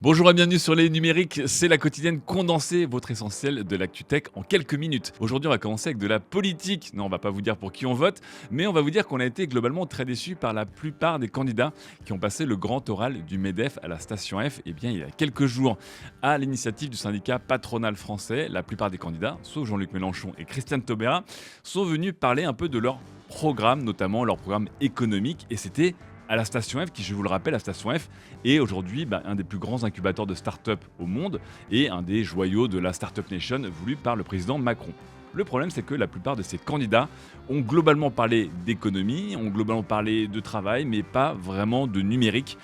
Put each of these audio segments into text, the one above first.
Bonjour et bienvenue sur Les Numériques, c'est la quotidienne condensée, votre essentiel de l'actu tech en quelques minutes. Aujourd'hui, on va commencer avec de la politique. Non, on va pas vous dire pour qui on vote, mais on va vous dire qu'on a été globalement très déçus par la plupart des candidats qui ont passé le grand oral du MEDEF à la station F, il y a quelques jours. À l'initiative du syndicat patronal français, la plupart des candidats, sauf Jean-Luc Mélenchon et Christiane Taubira, sont venus parler un peu de leur programme, notamment leur programme économique, et c'était à la Station F, qui, je vous le rappelle, la Station F est aujourd'hui un des plus grands incubateurs de start-up au monde et un des joyaux de la Startup Nation voulu par le président Macron. Le problème, c'est que la plupart de ces candidats ont globalement parlé d'économie, ont globalement parlé de travail, mais pas vraiment de numérique.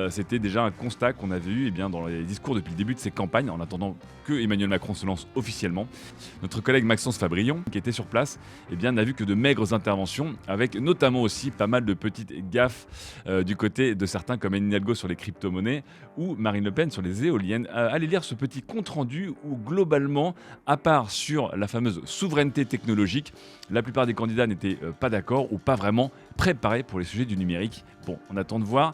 C'était déjà un constat qu'on avait eu dans les discours depuis le début de ces campagnes, en attendant que Emmanuel Macron se lance officiellement. Notre collègue Maxence Fabrion, qui était sur place, n'a vu que de maigres interventions, avec notamment aussi pas mal de petites gaffes du côté de certains comme Anne Hidalgo sur les crypto-monnaies ou Marine Le Pen sur les éoliennes. Allez lire ce petit compte-rendu où globalement, à part sur la fameuse souveraineté technologique, la plupart des candidats n'étaient pas d'accord ou pas vraiment préparés pour les sujets du numérique. Bon, on attend de voir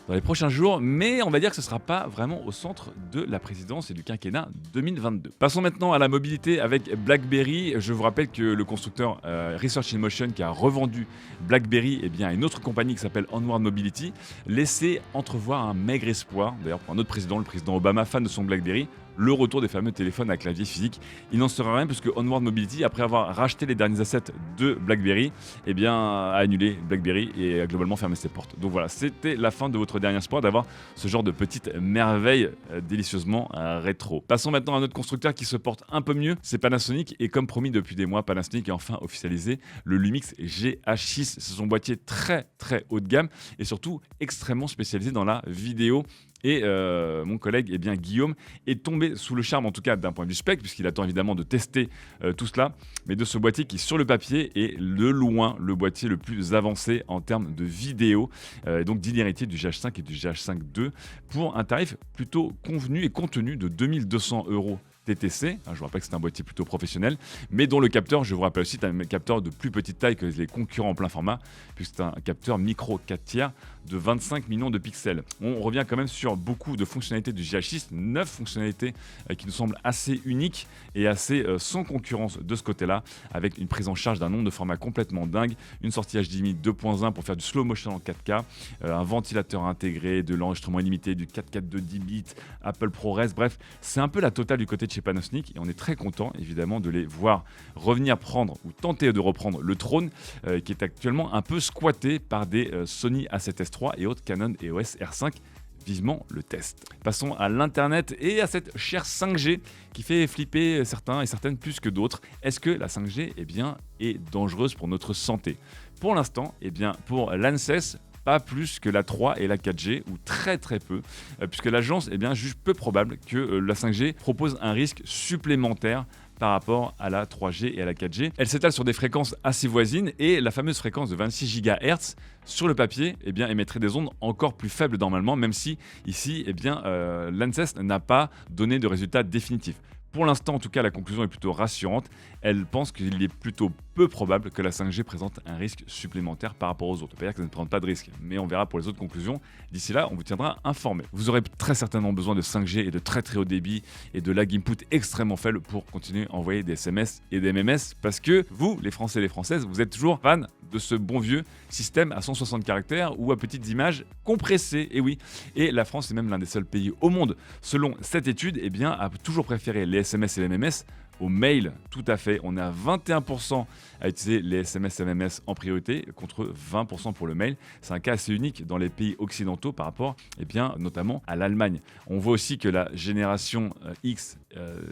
dans les prochains jours, mais on va dire que ce ne sera pas vraiment au centre de la présidence et du quinquennat 2022. Passons maintenant à la mobilité avec BlackBerry. Je vous rappelle que le constructeur Research in Motion, qui a revendu BlackBerry à une autre compagnie qui s'appelle Onward Mobility, laissait entrevoir un maigre espoir, d'ailleurs pour un autre président, le président Obama, fan de son BlackBerry, le retour des fameux téléphones à clavier physique. Il n'en sera rien puisque Onward Mobility, après avoir racheté les derniers assets de BlackBerry, a annulé BlackBerry et a globalement fermé ses portes. Donc voilà, c'était la fin de votre dernier espoir d'avoir ce genre de petite merveille délicieusement rétro. Passons maintenant à notre constructeur qui se porte un peu mieux, c'est Panasonic, et comme promis depuis des mois, Panasonic a enfin officialisé le Lumix GH6. C'est son boîtier très haut de gamme et surtout extrêmement spécialisé dans la vidéo. Et mon collègue Guillaume est tombé sous le charme, en tout cas d'un point de vue spec, puisqu'il attend évidemment de tester tout cela, mais de ce boîtier qui sur le papier est de loin le boîtier le plus avancé en termes de vidéo, et donc d'inhérité du GH5 et du GH5 II, pour un tarif plutôt convenu et contenu de 2200 € TTC, je vous rappelle que c'est un boîtier plutôt professionnel, mais dont le capteur, je vous rappelle aussi, c'est un capteur de plus petite taille que les concurrents en plein format, puisque c'est un capteur micro 4 tiers de 25 millions de pixels. On revient quand même sur beaucoup de fonctionnalités du GH6, 9 fonctionnalités qui nous semblent assez uniques et assez sans concurrence de ce côté-là, avec une prise en charge d'un nombre de formats complètement dingue, une sortie HDMI 2.1 pour faire du slow motion en 4K, un ventilateur intégré, de l'enregistrement illimité, du 4K de 10 bits, Apple ProRes, bref, c'est un peu la totale du côté de chez Panasonic et on est très content évidemment de les voir revenir prendre ou tenter de reprendre le trône qui est actuellement un peu squatté par des Sony A7S3 et autres Canon EOS R5. Vivement le test. Passons à l'internet et à cette chère 5G qui fait flipper certains et certaines plus que d'autres. Est-ce que la 5G est dangereuse pour notre santé? Pour l'instant, pour l'ANSES, pas plus que la 3 et la 4G, ou très peu, puisque l'agence juge peu probable que la 5G propose un risque supplémentaire par rapport à la 3G et à la 4G. Elle s'étale sur des fréquences assez voisines et la fameuse fréquence de 26 GHz sur le papier émettrait des ondes encore plus faibles normalement, même si ici l'ANSES n'a pas donné de résultat définitif. Pour l'instant, en tout cas, la conclusion est plutôt rassurante. Elle pense qu'il est plutôt peu probable que la 5G présente un risque supplémentaire par rapport aux autres. Ça veut pas dire que ça ne présente pas de risque, mais on verra pour les autres conclusions. D'ici là, on vous tiendra informé. Vous aurez très certainement besoin de 5G et de très haut débit et de lag input extrêmement faible pour continuer à envoyer des SMS et des MMS, parce que vous, les Français et les Françaises, vous êtes toujours fans de ce bon vieux système à 160 caractères ou à petites images compressées. Et oui, et la France est même l'un des seuls pays au monde, selon cette étude, a toujours préféré les SMS et les MMS au mail. Tout à fait, on est à 21% à utiliser les SMS et MMS en priorité contre 20% pour le mail. C'est un cas assez unique dans les pays occidentaux par rapport notamment à l'Allemagne. On voit aussi que la génération X,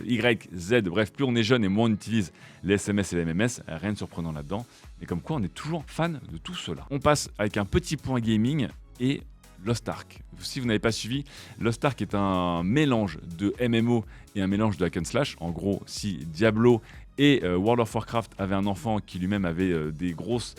Y, Z, bref, plus on est jeune et moins on utilise les SMS et les MMS, rien de surprenant là-dedans. Mais comme quoi on est toujours fan de tout cela. On passe avec un petit point gaming et Lost Ark. Si vous n'avez pas suivi, Lost Ark est un mélange de MMO et un mélange de hack and slash. En gros, si Diablo et World of Warcraft avaient un enfant qui lui-même avait des grosses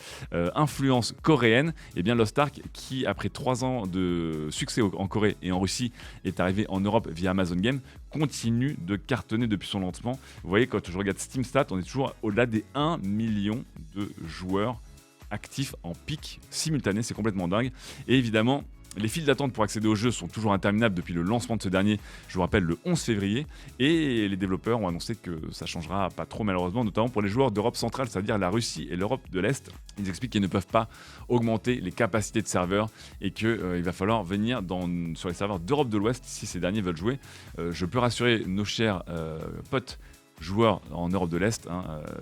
influences coréennes, Lost Ark, qui après 3 ans de succès en Corée et en Russie est arrivé en Europe via Amazon Game, continue de cartonner depuis son lancement. Vous voyez, quand je regarde Steam Stats, on est toujours au-delà des 1 million de joueurs actifs en pic simultané, c'est complètement dingue. Et évidemment, Les files d'attente pour accéder au jeu sont toujours interminables depuis le lancement de ce dernier, je vous rappelle, le 11 février. Et les développeurs ont annoncé que ça changera pas trop malheureusement, notamment pour les joueurs d'Europe centrale, c'est-à-dire la Russie et l'Europe de l'Est. Ils expliquent qu'ils ne peuvent pas augmenter les capacités de serveurs et qu'il va falloir venir sur les serveurs d'Europe de l'Ouest si ces derniers veulent jouer. Je peux rassurer nos chers potes joueurs en Europe de l'Est,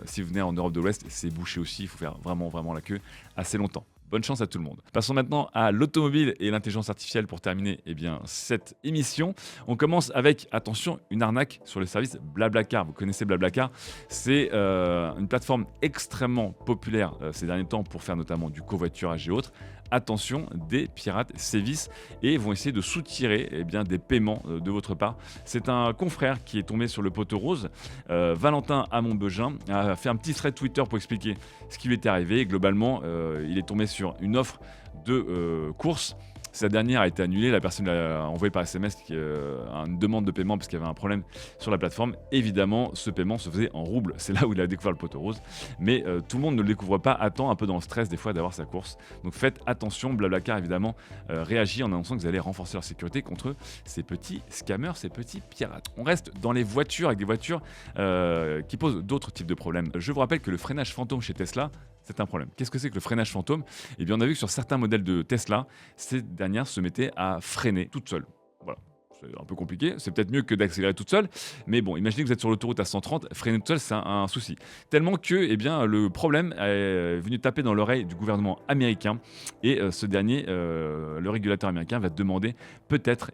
si vous venez en Europe de l'Ouest, c'est bouché aussi, il faut faire vraiment la queue assez longtemps. Bonne chance à tout le monde. Passons maintenant à l'automobile et l'intelligence artificielle pour terminer cette émission. On commence avec, attention, une arnaque sur le service Blablacar. Vous connaissez Blablacar, c'est une plateforme extrêmement populaire ces derniers temps pour faire notamment du covoiturage et autres. Attention, des pirates sévissent et vont essayer de soutirer des paiements de votre part. C'est un confrère qui est tombé sur le poteau rose. Valentin Hamon-Beugin a fait un petit thread Twitter pour expliquer ce qui lui était arrivé. Et globalement, il est tombé sur une offre de course. Cette dernière a été annulée, la personne l'a envoyé par SMS une demande de paiement parce qu'il y avait un problème sur la plateforme. Évidemment, ce paiement se faisait en roubles, c'est là où il a découvert le poteau rose. Mais tout le monde ne le découvre pas, attend un peu dans le stress des fois d'avoir sa course. Donc faites attention, Blablacar évidemment réagit en annonçant que vous allez renforcer leur sécurité contre ces petits scammers, ces petits pirates. On reste dans les voitures avec des voitures qui posent d'autres types de problèmes. Je vous rappelle que le freinage fantôme chez Tesla, c'est un problème. Qu'est-ce que c'est que le freinage fantôme ? Eh bien, on a vu que sur certains modèles de Tesla, ces dernières se mettaient à freiner toutes seules. Voilà. C'est un peu compliqué, c'est peut-être mieux que d'accélérer toute seule, mais bon, imaginez que vous êtes sur l'autoroute à 130, freiner toute seule, c'est un souci. Tellement que le problème est venu taper dans l'oreille du gouvernement américain, et ce dernier, le régulateur américain, va demander peut-être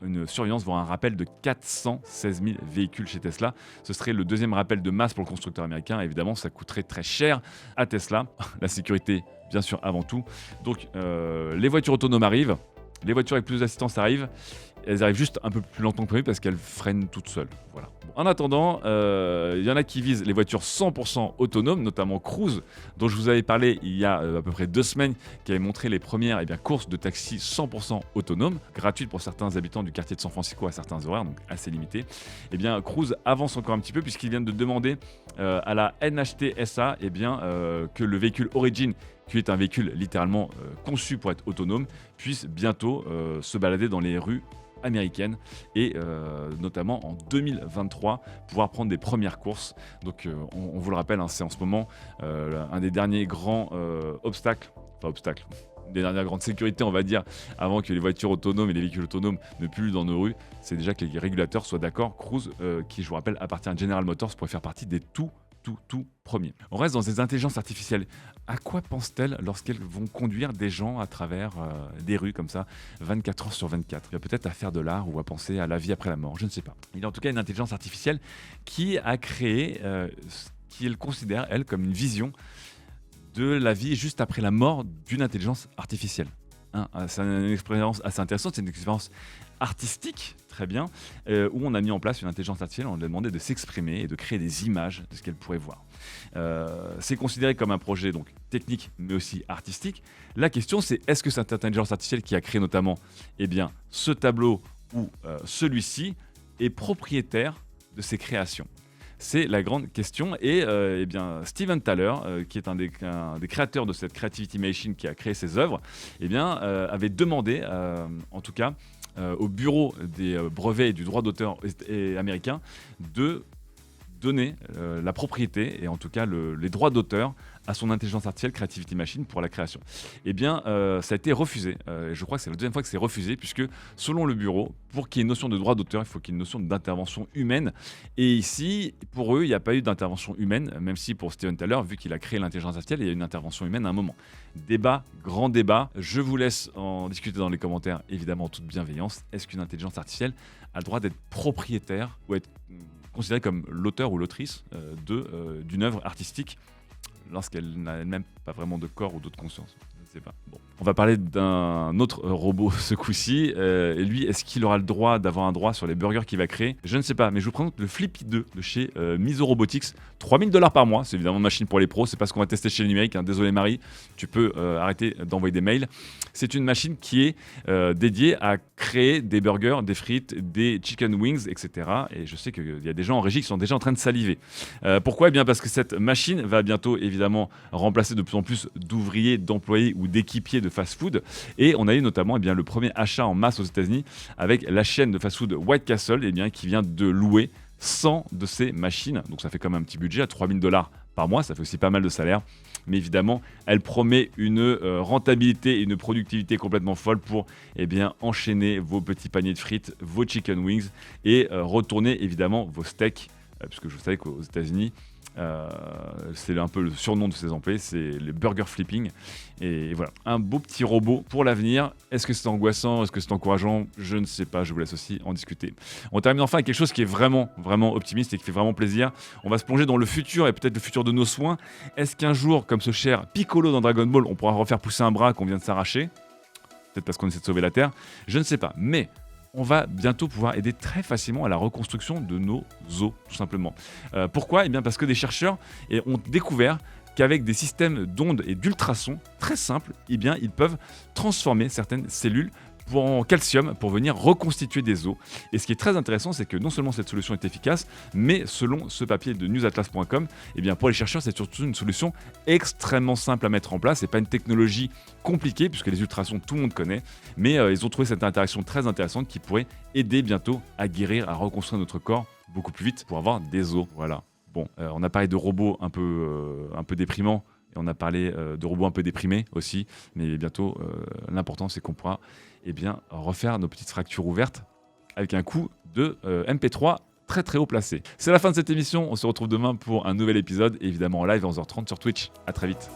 une surveillance, voire un rappel de 416 000 véhicules chez Tesla. Ce serait le deuxième rappel de masse pour le constructeur américain, et évidemment ça coûterait très cher à Tesla. La sécurité, bien sûr, avant tout. Donc les voitures autonomes arrivent, les voitures avec plus d'assistance arrivent. Elles arrivent juste un peu plus lentement que prévu parce qu'elles freinent toutes seules. Voilà. Bon, en attendant, il y en a qui visent les voitures 100% autonomes, notamment Cruise, dont je vous avais parlé il y a à peu près 2 semaines, qui avait montré les premières courses de taxis 100% autonomes, gratuites pour certains habitants du quartier de San Francisco à certains horaires, donc assez limités. Cruise avance encore un petit peu puisqu'ils viennent de demander à la NHTSA que le véhicule Origin, qui est un véhicule littéralement conçu pour être autonome, puisse bientôt se balader dans les rues américaines et notamment en 2023 pouvoir prendre des premières courses. Donc on vous le rappelle, c'est en ce moment un des derniers grands des dernières grandes sécurités, on va dire, avant que les voitures autonomes et les véhicules autonomes ne pullulent dans nos rues. C'est déjà que les régulateurs soient d'accord. Cruise, qui je vous rappelle appartient à General Motors, pourrait faire partie des tout premiers. On reste dans des intelligences artificielles. À quoi pensent-elles lorsqu'elles vont conduire des gens à travers des rues comme ça, 24 heures sur 24 ? Il y a peut-être à faire de l'art ou à penser à la vie après la mort, je ne sais pas. Il y a en tout cas une intelligence artificielle qui a créé ce qu'elle considère, elle, comme une vision de la vie juste après la mort d'une intelligence artificielle. C'est une expérience assez intéressante, c'est une expérience artistique, très bien, où on a mis en place une intelligence artificielle, on lui a demandé de s'exprimer et de créer des images de ce qu'elle pourrait voir. C'est considéré comme un projet donc technique, mais aussi artistique. La question, c'est est-ce que cette intelligence artificielle qui a créé notamment ce tableau ou celui-ci est propriétaire de ses créations ? C'est la grande question. Et Steven Thaler, qui est un des créateurs de cette Creativity Machine qui a créé ces œuvres, avait demandé, en tout cas, au bureau des brevets et du droit d'auteur américain de donner la propriété et en tout cas les droits d'auteur à son intelligence artificielle Creativity Machine pour la création. Ça a été refusé. Je crois que c'est la deuxième fois que c'est refusé puisque selon le bureau, pour qu'il y ait une notion de droit d'auteur, il faut qu'il y ait une notion d'intervention humaine. Et ici, pour eux, il n'y a pas eu d'intervention humaine, même si pour Steven Thaler, vu qu'il a créé l'intelligence artificielle, il y a eu une intervention humaine à un moment. Débat, grand débat. Je vous laisse en discuter dans les commentaires, évidemment en toute bienveillance. Est-ce qu'une intelligence artificielle a le droit d'être propriétaire ou être considérée comme l'auteur ou l'autrice d'une œuvre artistique lorsqu'elle n'a elle-même pas vraiment de corps ou d'autre conscience? Je ne sais pas. Bon. On va parler d'un autre robot ce coup-ci. Et lui, est-ce qu'il aura le droit d'avoir un droit sur les burgers qu'il va créer? Je ne sais pas, mais je vous présente le Flippy 2 de chez Miso Robotics. 3 000 $ par mois, c'est évidemment une machine pour les pros, c'est pas ce qu'on va tester chez le numérique. Désolé Marie, tu peux arrêter d'envoyer des mails. C'est une machine qui est dédiée à créer des burgers, des frites, des chicken wings, etc. Et je sais qu'il y a des gens en régie qui sont déjà en train de saliver. Pourquoi? Eh bien parce que cette machine va bientôt évidemment remplacer de plus en plus d'ouvriers, d'employés ou ou d'équipiers de fast-food. Et on a eu notamment le premier achat en masse aux États-Unis avec la chaîne de fast-food White Castle qui vient de louer 100 de ces machines. Donc ça fait quand même un petit budget à $3 000 par mois, ça fait aussi pas mal de salaire. Mais évidemment, elle promet une rentabilité et une productivité complètement folle pour enchaîner vos petits paniers de frites, vos chicken wings et retourner évidemment vos steaks, puisque je savais qu'aux États-Unis, c'est un peu le surnom de ces employés, c'est les burger flipping. Et voilà, un beau petit robot pour l'avenir. Est-ce que c'est angoissant? Est-ce que c'est encourageant? Je ne sais pas, je vous laisse aussi en discuter. On termine enfin avec quelque chose qui est vraiment, vraiment optimiste et qui fait vraiment plaisir. On va se plonger dans le futur et peut-être le futur de nos soins. Est-ce qu'un jour, comme ce cher Piccolo dans Dragon Ball, on pourra refaire pousser un bras qu'on vient de s'arracher? Peut-être parce qu'on essaie de sauver la Terre, je ne sais pas. Mais on va bientôt pouvoir aider très facilement à la reconstruction de nos os, tout simplement. Pourquoi? Parce que des chercheurs ont découvert qu'avec des systèmes d'ondes et d'ultrasons très simples, ils peuvent transformer certaines cellules en calcium pour venir reconstituer des os. Et ce qui est très intéressant, c'est que non seulement cette solution est efficace, mais selon ce papier de newsatlas.com, pour les chercheurs, c'est surtout une solution extrêmement simple à mettre en place. C'est pas une technologie compliquée, puisque les ultrasons, tout le monde connaît, mais ils ont trouvé cette interaction très intéressante qui pourrait aider bientôt à guérir, à reconstruire notre corps beaucoup plus vite pour avoir des os. Voilà. Bon, on a parlé de robots un peu déprimants, et on a parlé de robots un peu déprimés aussi, mais bientôt, l'important, c'est qu'on pourra refaire nos petites fractures ouvertes avec un coup de MP3 très très haut placé. C'est la fin de cette émission, on se retrouve demain pour un nouvel épisode, évidemment en live à 11h30 sur Twitch. À très vite.